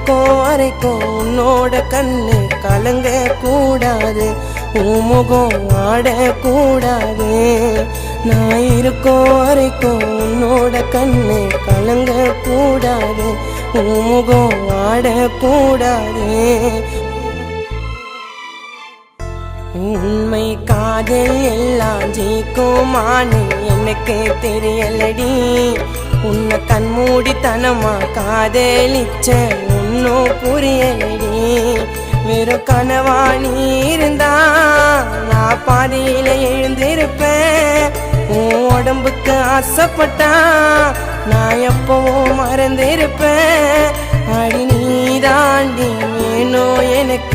இருக்கும் வரைக்கும் உன்னோட கண்ணு கலங்க கூடாது, உன் முகம் ஆடக்கூடாது. நான் இருக்கும் வரைக்கும் உன்னோட கண்ணு கலங்க கூடாது, உன் முகம் ஆடக்கூடாது. உண்மை காதல் எல்லாம் ஜெயிக்குமான்னு எனக்கு தெரியலடி. உன்னை கண்மூடித்தனமா காதலிச்ச ஒன்னும் புரியலடி. வெறும் கனவா நீ இருந்தா நான் பாதியில எழுந்திருப்பேன். உன் உடம்புக்கு ஆசைப்பட்டா நான் எப்பவும் மறந்திருப்பேன். அடி நீ தாண்டி வேணும் எனக்கு.